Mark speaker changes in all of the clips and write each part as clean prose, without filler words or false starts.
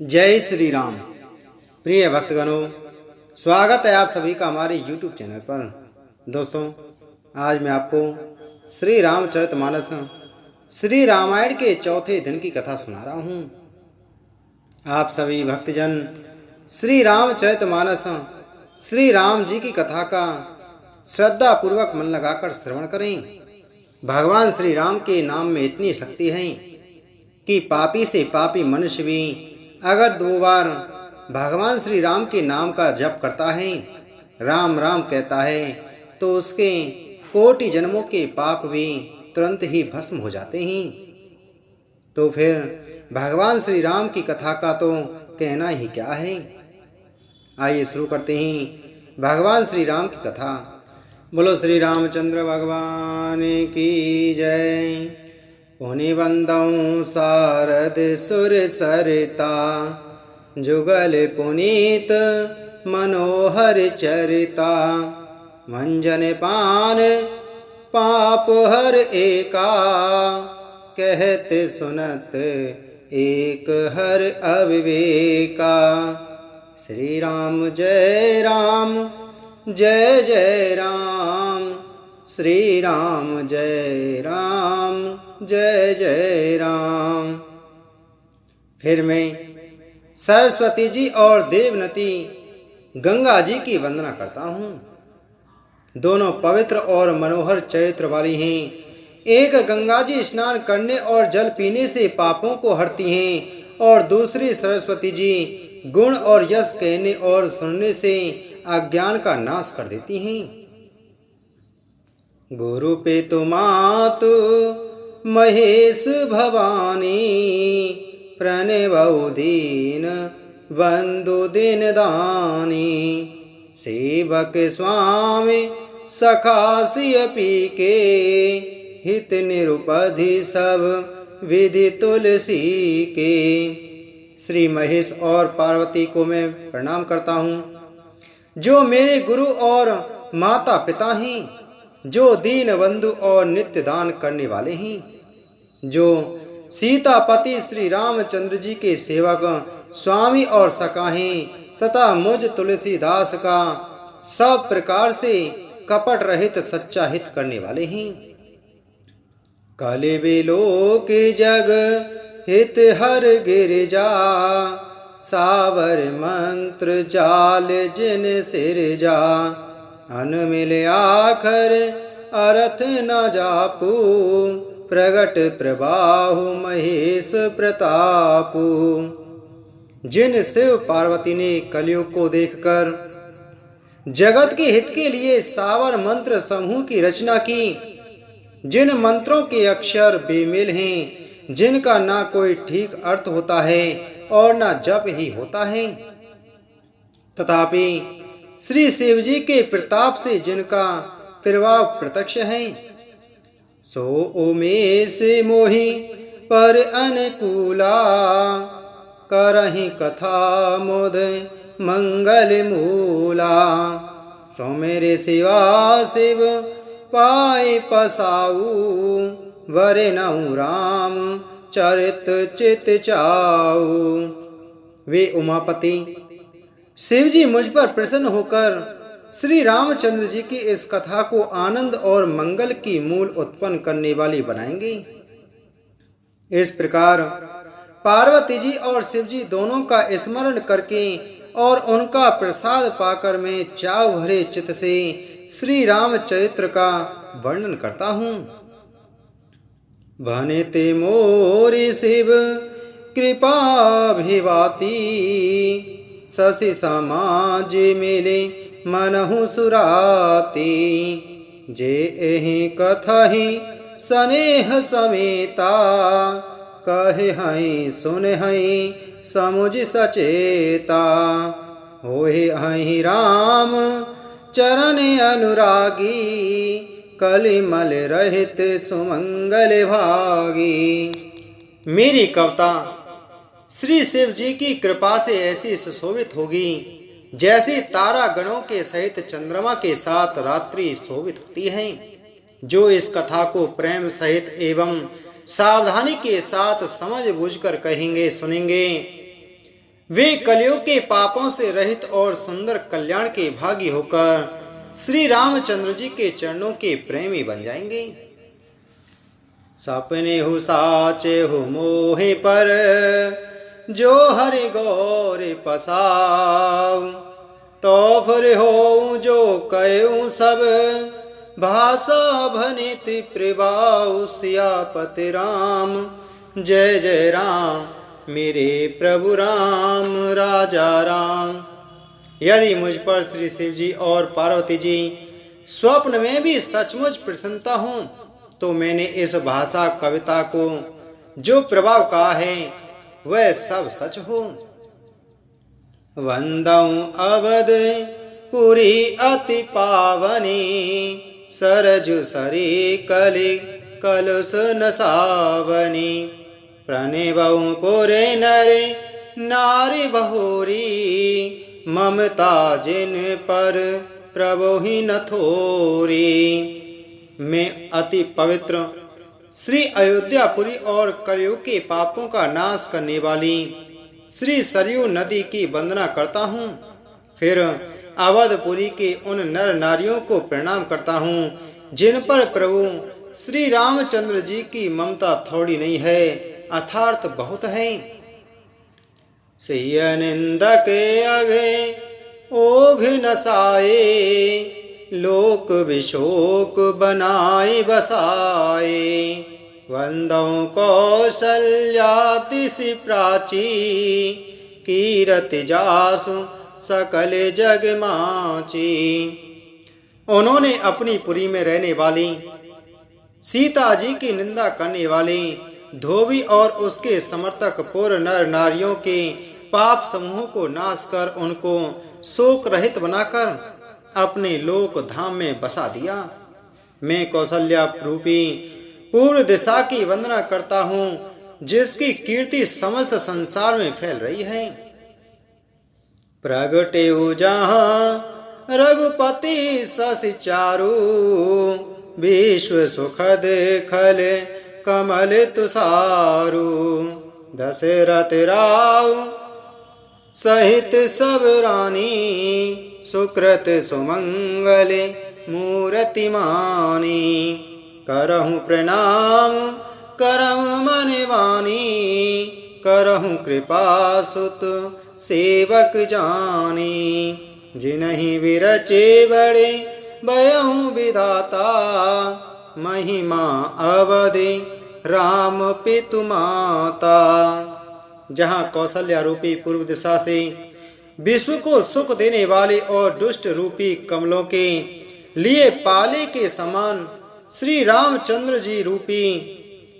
Speaker 1: जय श्री राम। प्रिय भक्तगणों, स्वागत है आप सभी का हमारे YouTube चैनल पर। दोस्तों, आज मैं आपको श्री रामचरितमानस श्री रामायण के चौथे दिन की कथा सुना रहा हूँ। आप सभी भक्तजन श्री रामचरितमानस श्री राम जी की कथा का श्रद्धा पूर्वक मन लगाकर श्रवण करें। भगवान श्री राम के नाम में इतनी शक्ति है कि पापी से पापी मनुष्य भी अगर 2 बार भगवान श्री राम के नाम का जप करता है, राम राम कहता है, तो उसके कोटि जन्मों के पाप भी तुरंत ही भस्म हो जाते हैं। तो फिर भगवान श्री राम की कथा का तो कहना ही क्या है। आइए शुरू करते हैं भगवान श्री राम की कथा। बोलो श्री रामचंद्र भगवान की जय। पुनि बंदौ शारद सुर सरिता, जुगल पुनीत मनोहर चरिता। मंजन पान पाप हर एका, कहते सुनत एक हर अविवेका। श्री राम जय राम जय जय राम, श्री राम जय राम जय जय राम। फिर मैं सरस्वती जी और देवनती गंगा जी की वंदना करता हूँ। दोनों पवित्र और मनोहर चरित्र वाली हैं। एक गंगा जी स्नान करने और जल पीने से पापों को हरती हैं, और दूसरी सरस्वती जी गुण और यश कहने और सुनने से अज्ञान का नाश कर देती हैं। गुरु पेतु मातु महेश भवानी, प्रणवौ दीन बंधु दिन दानी। सेवक स्वामी सखासिय पी के, हित निरुपधि सब विधि तुलसी के। श्री महेश और पार्वती को मैं प्रणाम करता हूँ, जो मेरे गुरु और माता पिता हैं, जो दीन बंधु और नित्य दान करने वाले हैं, जो सीतापति श्री रामचंद्र जी के सेवक स्वामी और सखा हैं, तथा मुझ तुलसीदास का सब प्रकार से कपट रहित सच्चा हित करने वाले हैं। काले बेलोक जग हित हर गिरजा, सावर मंत्र जाल जिन सिरजा। अन मिले आखर अर्थ न जापू, प्रगट प्रबाहु महेश प्रतापु। जिन शिव पार्वती ने कलयुग को देखकर जगत के हित के लिए सावर मंत्र समूह की रचना की, जिन मंत्रों के अक्षर बेमेल हैं, जिनका ना कोई ठीक अर्थ होता है और ना जप ही होता है, तथापि श्री शिव जी के प्रताप से जिनका प्रभाव प्रत्यक्ष है, सो उमेश मोहि पर अनुकूला। करहि कथा मुद मंगल मूला, सो मेरे सिवा शिव पाए पसाऊ। वरे नऊ राम चरित चित चाऊ। वे उमापति शिव जी मुझ पर प्रसन्न होकर श्री रामचंद्र जी की इस कथा को आनंद और मंगल की मूल उत्पन्न करने वाली बनाएंगे। इस प्रकार पार्वती जी और शिव जी दोनों का स्मरण करके और उनका प्रसाद पाकर मैं चाव भरे चित्त से श्री राम चरित्र का वर्णन करता हूँ। भने ते मोरी शिव कृपा भिवाती, शशि समाज मिले मनहु सुराती। जे एहि कथहि स्नेह समेता, कहे हई सुन हई समुझ सचेता। होए हई राम चरण अनुरागी, कलिमल रहित सुमंगल भागी। मेरी कविता श्री शिव जी की कृपा से ऐसी सुशोभित होगी जैसी तारा गणों के सहित चंद्रमा के साथ रात्रि शोभित होती है। जो इस कथा को प्रेम सहित एवं सावधानी के साथ समझ बूझकर कहेंगे सुनेंगे, वे कलियुग के पापों से रहित और सुंदर कल्याण के भागी होकर श्री रामचंद्र जी के चरणों के प्रेमी बन जाएंगे। सपने हो साचे हो मोहे पर, जो हरि गौर पसाऊ, तो फिर हो जो कहूँ सब, भाषा भनित प्रभाव। सियापति राम जय जय राम, मेरे प्रभु राम राजा राम। यदि मुझ पर श्री शिव जी और पार्वती जी स्वप्न में भी सचमुच प्रसन्नता हूँ, तो मैंने इस भाषा कविता को जो प्रभाव कहा है वह सब सच हो। वंदऊ अवध पुरी अति पावनी, सरजु सरी कलि कलुष नसावनी। प्रणिबऊ पुरे नरे नारी बहुरी, ममता जिन पर प्रभु ही न थोरी। मैं अति पवित्र श्री अयोध्यापुरी और कलयुग के पापों का नाश करने वाली श्री सरयू नदी की वंदना करता हूँ। फिर अवधपुरी के उन नर नारियों को प्रणाम करता हूँ जिन पर प्रभु श्री रामचंद्र जी की ममता थोड़ी नहीं है, अर्थात बहुत है। सिय निंदक अगे ओघ नसाए, लोक विशोक बनाए बसाए। वंदऊ कौशल्यातिशि प्राची, कीरति जासु सकल जग माची। उन्होंने अपनी पुरी में रहने वाली सीता जी की निंदा करने वाली धोबी और उसके समर्थक पूर्व नर नारियों के पाप समूह को नाश कर उनको शोक रहित बनाकर अपने लोक धाम में बसा दिया। मैं कौशल्या रूपी पूर्व दिशा की वंदना करता हूँ, जिसकी कीर्ति समस्त संसार में फैल रही है। प्रगटे जहाँ रघुपति शशि चारु, विश्व सुखद खल कमल तुषारु। दशरथ राव सहित सब रानी, सुकृत सुमंगल मूर्ति मानी। करहु प्रणाम करम मन वानी, करहु कृपा सुत सेवक जानी। जिनहि विरचे बड़े भयहु विधाता, महिमा अवधि राम पितु माता। जहाँ कौशल्या रूपी पूर्व दिशा से विश्व को सुख देने वाले और दुष्ट रूपी कमलों के लिए पाले के समान श्री रामचंद्र जी रूपी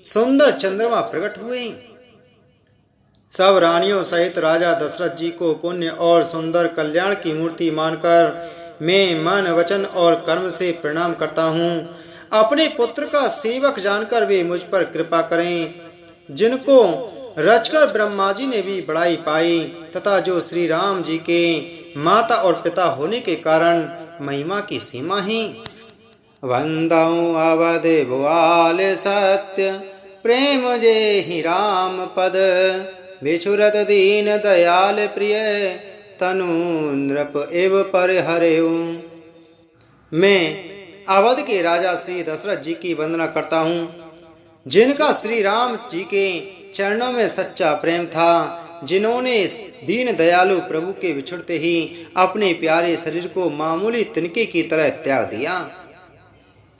Speaker 1: सुंदर चंद्रमा प्रकट हुए। सब रानियों सहित राजा दशरथ जी को पुण्य और सुंदर कल्याण की मूर्ति मानकर मैं मन वचन और कर्म से प्रणाम करता हूँ। अपने पुत्र का सेवक जानकर वे मुझ पर कृपा करें, जिनको रचकर ब्रह्मा जी ने भी बड़ाई पाई तथा जो श्री राम जी के माता और पिता होने के कारण महिमा की सीमा है। वंदऊ अवध भुआल सत्य, प्रेम जे ही राम पद। बिछुरत दीन दयाल प्रिय, तनु नृप एव पर हरेऊ। मैं अवध के राजा श्री दशरथ जी की वंदना करता हूँ, जिनका श्री राम जी के चरणों में सच्चा प्रेम था, जिन्होंने दीन दयालु प्रभु के बिछुड़ते ही अपने प्यारे शरीर को मामूली तिनके की तरह त्याग दिया।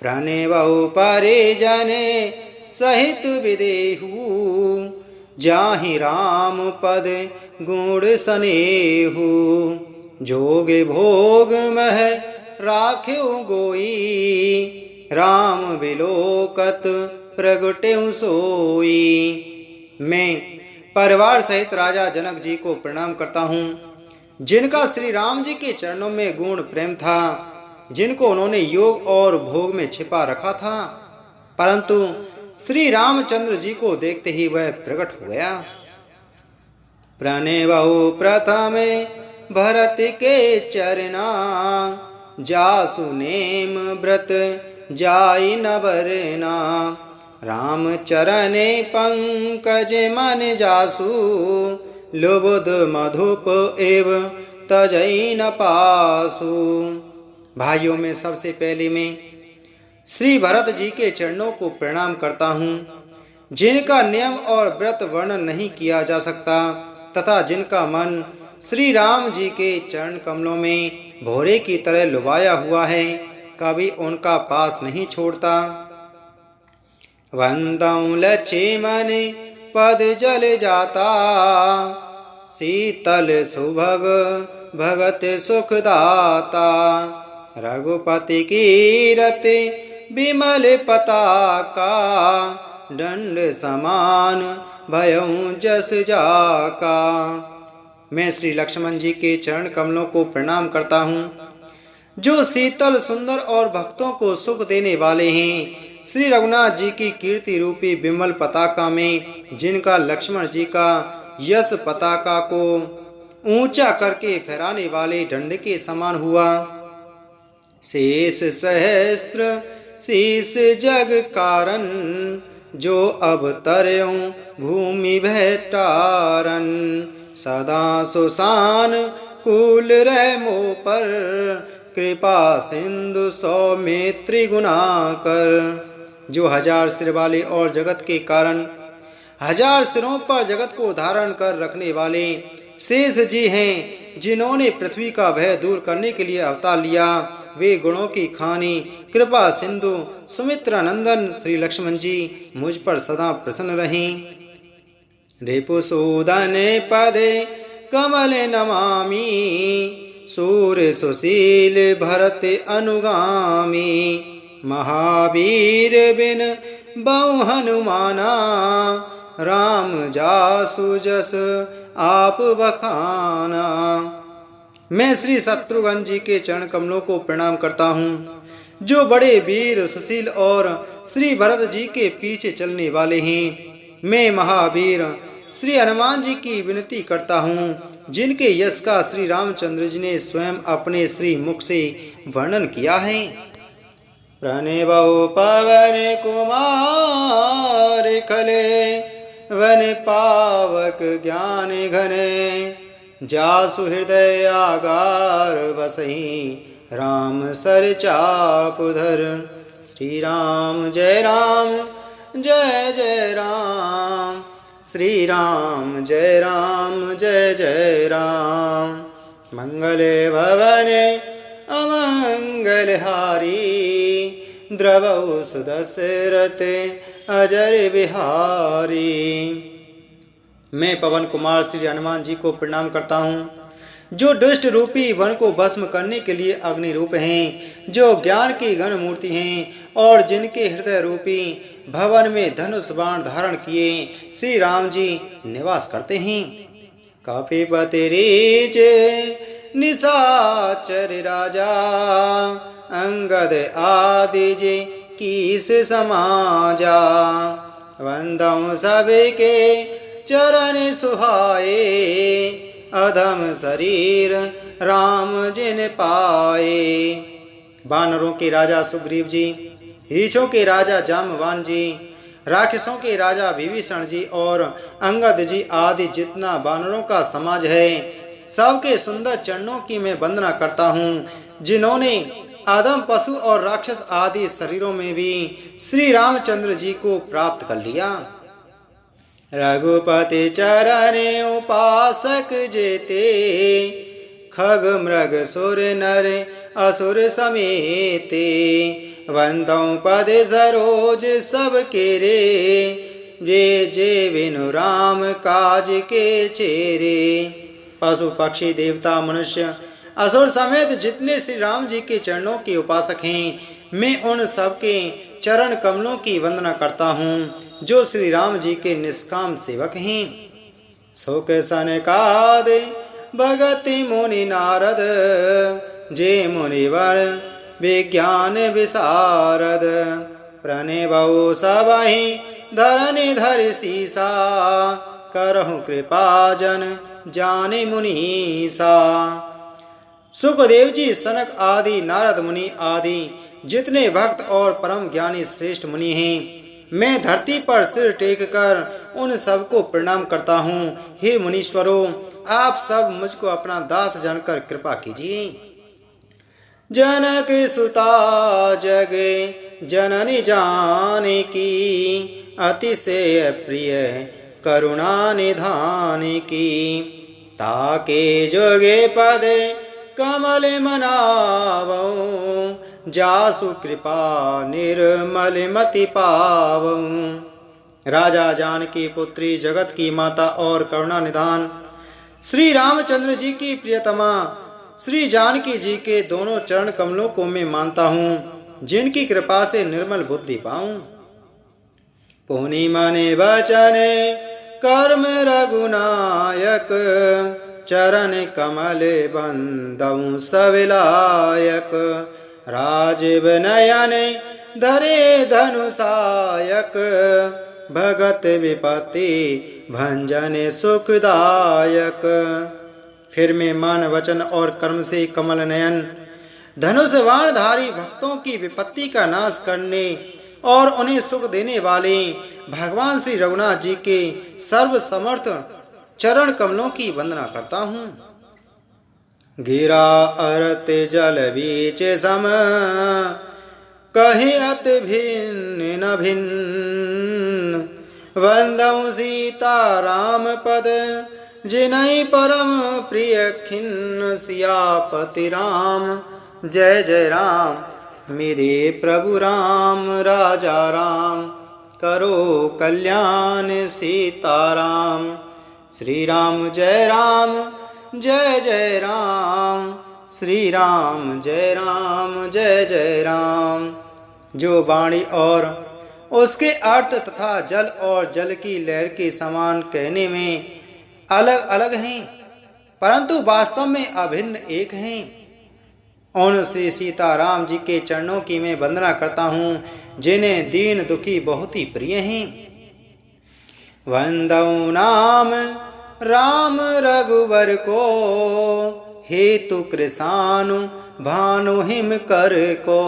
Speaker 1: प्रणेवहु परिजने सहित विदेहु, जाहि राम पद गुण सनेहु। जोग भोग मह राख्यो गोई, राम बिलोकत प्रगटेउ सोई। मैं परिवार सहित राजा जनक जी को प्रणाम करता हूँ, जिनका श्री राम जी के चरणों में गुण प्रेम था, जिनको उन्होंने योग और भोग में छिपा रखा था, परंतु श्री रामचंद्र जी को देखते ही वह प्रकट हो गया। प्रणेवहु प्रथम भरत के चरना, जासु नेम व्रत जाई न बरना। राम चरणे पंकज मन जासु, लुबुध मधुप एव तजैन पासु। भाइयों में सबसे पहले मैं श्री भरत जी के चरणों को प्रणाम करता हूँ, जिनका नियम और व्रत वर्णन नहीं किया जा सकता तथा जिनका मन श्री राम जी के चरण कमलों में भौरे की तरह लुभाया हुआ है, कभी उनका पास नहीं छोड़ता। वंदौ लक्ष्मण पद जल जाता, शीतल सुभग भगत सुखदाता। रघुपति कीरत विमल पताका, दंड समान भयउ जस जाका। मैं श्री लक्ष्मण जी के चरण कमलों को प्रणाम करता हूँ, जो शीतल सुंदर और भक्तों को सुख देने वाले हैं। श्री रघुनाथ जी की कीर्ति रूपी विमल पताका में, जिनका लक्ष्मण जी का यश पताका को ऊंचा करके फहराने वाले दंड के समान हुआ। शेष सहस्त्र शीस जग कारण, जो अब तरयूं भूमि भैटारन। सदा सुसान कुल रह मोह पर, कृपा सिंधु सौमित्री गुना कर। जो 1000 सिर वाले और जगत के कारण 1000 सिरों पर जगत को धारण कर रखने वाले शेष जी हैं, जिन्होंने पृथ्वी का भय दूर करने के लिए अवतार लिया। वे गुणों की खानी कृपा सिंधु सुमित्रा नंदन श्री लक्ष्मण जी मुझ पर सदा प्रसन्न रहें। रिपुसूदन पदे कमल नमामि, सूर्य सुशील भरत अनुगामी। महावीर बिन बहु हनुमाना, राम जासु जस आप बखाना। मैं श्री शत्रुघ्न जी के चरण कमलों को प्रणाम करता हूँ, जो बड़े वीर सुशील और श्री भरत जी के पीछे चलने वाले हैं। मैं महावीर श्री हनुमान जी की विनती करता हूँ, जिनके यश का श्री रामचंद्र जी ने स्वयं अपने श्री मुख से वर्णन किया है। प्रणेबौ पवन कुमार खले, वन पावक ज्ञान घने। जासु हृदय आगार बसहि, राम सर चाप धर। श्री राम जय जय राम, श्री राम जय जय राम। मंगले भवने अमंगल हारी, द्रवौ सुदशरथ अजर बिहारी। मैं पवन कुमार श्री हनुमान जी को प्रणाम करता हूँ, जो दुष्ट रूपी वन को भस्म करने के लिए अग्नि रूप हैं, जो ज्ञान की घन मूर्ति हैं और जिनके हृदय रूपी भवन में धनुष बाण धारण किए श्री राम जी निवास करते हैं। कपिपति रीच निशाचर राजा, अंगद आदि जे कीस समाजा। वंदौ सबके चरण सुहाए, अधम शरीर राम जिन पाए। वानरों के राजा सुग्रीव जी, रीछों के राजा जामवान जी, राक्षसों के राजा विभीषण जी और अंगद जी आदि जितना वानरों का समाज है, सबके सुंदर चरणों की मैं वंदना करता हूँ, जिन्होंने आदम पशु और राक्षस आदि शरीरों में भी श्री रामचंद्र जी को प्राप्त कर लिया। रघुपति चरण उपासक जेते, खग मृग सुर नर असुर समेते। वंदौ पद सरोज सब केरे, जे जे विनु राम काज के चेरे। पशु पक्षी देवता मनुष्य असुर समेत जितने श्री राम जी के चरणों के उपासक हैं, मैं उन सबके चरण कमलों की वंदना करता हूँ, जो श्री राम जी के निष्काम सेवक हैं। शोक सनकाद भगति मुनि नारद, जे मुनिवर विज्ञान विशारद। प्रणेबौ सबहि धरनि धर सीसा, करहु कृपा जन जाने मुनीसा। सुखदेव जी, सनक आदि, नारद मुनि आदि जितने भक्त और परम ज्ञानी श्रेष्ठ मुनि हैं, मैं धरती पर सिर टेक कर उन सबको प्रणाम करता हूँ। हे मुनीश्वरों, आप सब मुझको अपना दास जानकर कृपा कीजिए। जनक सुता जगे जननी जानकी, अतिशय प्रिय करुणा निधान की। ताके जोगे पद कमल मनावो, जासु कृपा निर्मल मति पावो। राजा जानकी पुत्री, जगत की माता और करुणा निधान श्री रामचंद्र जी की प्रियतमा श्री जानकी जी के दोनों चरण कमलों को मैं मानता हूँ, जिनकी कृपा से निर्मल बुद्धि पाऊं। पुनि मने वचन कर्म रघुनायक, चरण कमल बंदऊ सविलायक। राजीव नयन धरे धनुषायक, भगत विपत्ति भंजन सुखदायक। फिर मैं मन वचन और कर्म से कमल नयन धनुष बाणधारी भक्तों की विपत्ति का नाश करने और उन्हें सुख देने वाले भगवान श्री रघुनाथ जी के सर्व समर्थ चरण कमलों की वंदना करता हूँ। गिरा अरत जल बीच सम, कहे अत भिन्न न भिन्न। वंदऊ सीता राम पद, जिनहि परम प्रिय खिन्न। सियापति राम जय जय राम, मेरे प्रभु राम राजा राम। करो कल्याण सीताराम, श्री राम जय राम जय जय राम। श्री राम जय जय राम। जो वाणी और उसके अर्थ तथा जल और जल की लहर के समान कहने में अलग अलग हैं, परंतु वास्तव में अभिन्न एक हैं। उन श्री सीताराम जी के चरणों की मैं वंदना करता हूँ, जिन्हें दीन दुखी बहुत ही प्रिय हैं। वंदऊ नाम राम रघुवर को, हेतु कृसानु भानु हिम कर को।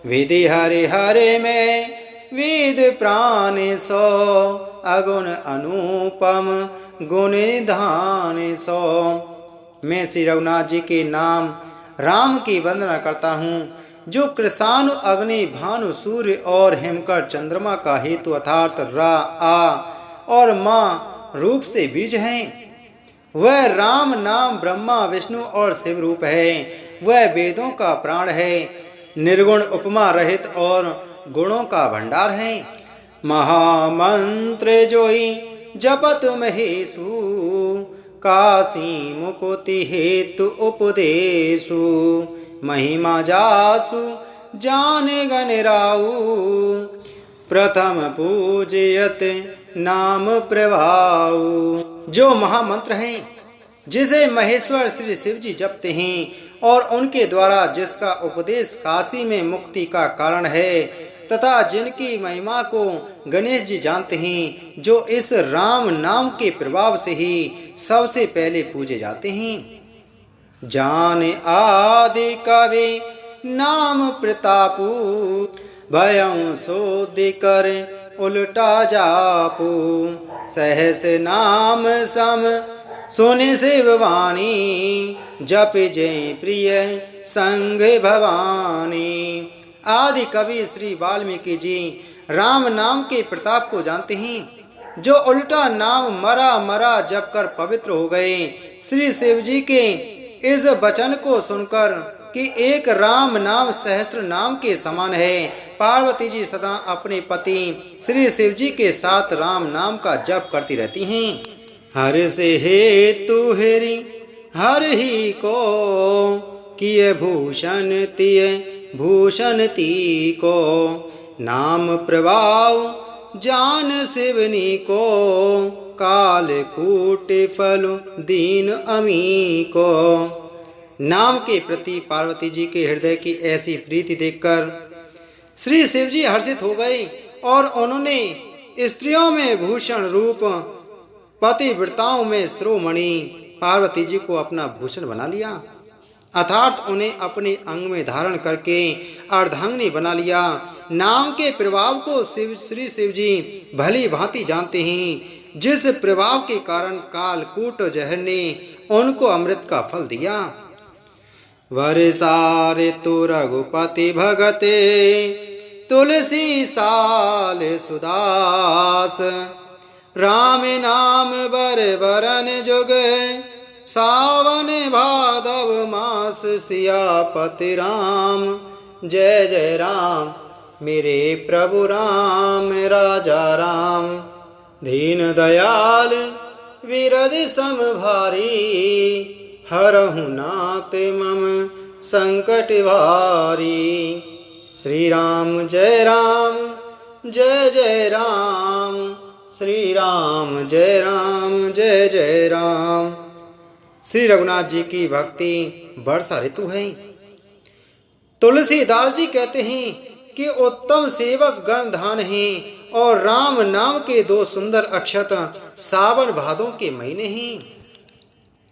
Speaker 1: विधि हरे हरे में वेद प्राण सो, अगुण अनुपम गुण निधान सो। मैं श्री रघुनाथ जी के नाम राम की वंदना करता हूँ, जो कृषानु अग्नि भानु सूर्य और हिमकर चंद्रमा का हेतु अर्थात रा आ और माँ रूप से बीज हैं। वह राम नाम ब्रह्मा विष्णु और शिव रूप है। वह वेदों का प्राण है, निर्गुण उपमा रहित और गुणों का भंडार है। महामंत्र जोई जपत महेशु, काशी मुकुति हेतु उपदेशु। महिमा जासु जाने गणराऊ, प्रथम पूजयत नाम प्रभाऊ। जो महामंत्र है, जिसे महेश्वर श्री शिव जी जपते हैं और उनके द्वारा जिसका उपदेश काशी में मुक्ति का कारण है, तथा जिनकी महिमा को गणेश जी जानते हैं, जो इस राम नाम के प्रभाव से ही सबसे पहले पूजे जाते हैं। जान आदि कवि नाम प्रतापू, भयं सोधि कर उल्टा जापू। सहस नाम सम सुनि शिववाणी, जप जय प्रिय संग भवानी। आदि कवि श्री वाल्मीकि जी राम नाम के प्रताप को जानते हैं, जो उल्टा नाम मरा मरा जप कर पवित्र हो गए। श्री शिव जी के इस वचन को सुनकर कि एक राम नाम सहस्त्र नाम के समान है, पार्वती जी सदा अपने पति श्री शिव जी के साथ राम नाम का जप करती रहती हैं। हर से हेतु हेरी हर ही को, किए भूषण तिय भूषण ती को। नाम प्रभाव जान शिवनी को, काल कूट फल दीन अमी को। नाम के प्रति पार्वती जी के हृदय की ऐसी प्रीति देखकर श्री शिव जी हर्षित हो गए और उन्होंने स्त्रियों में भूषण रूप, पतिव्रताओं में शिरोमणि पार्वती जी को अपना भूषण बना लिया, अर्थात उन्हें अपने अंग में धारण करके अर्धांगिनी बना लिया। नाम के प्रभाव को श्री शिव जी भली भांति जानते हैं। जिस प्रभाव के कारण कालकूट जहर ने उनको अमृत का फल दिया। वर्षा ऋतु रघुपति भगते तुलसी साल सुदास। राम नाम बर बरन जुग सावन भादव मास। सियापति राम जय जय राम मेरे प्रभु राम राजा राम। दीन दयाल विरद सम भारी हरहु नाथ मम संकट भारी। श्री राम जय राम जय जय राम। श्री राम जय राम जय जय राम। श्री रघुनाथ जी की भक्ति वर्षा ऋतु है। तुलसीदास जी कहते हैं कि उत्तम सेवक गण धान हैं और राम नाम के दो सुंदर अक्षत सावन भादों के महीने हैं।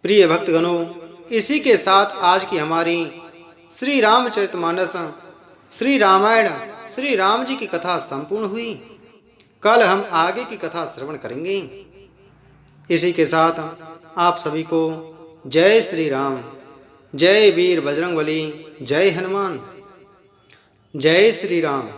Speaker 1: प्रिय भक्तगणों, इसी के साथ आज की हमारी श्री रामचरितमानस श्री रामायण श्री राम जी की कथा संपूर्ण हुई। कल हम आगे की कथा श्रवण करेंगे। इसी के साथ आप सभी को जय श्री राम, जय वीर बजरंगबली, जय हनुमान, जय श्री राम।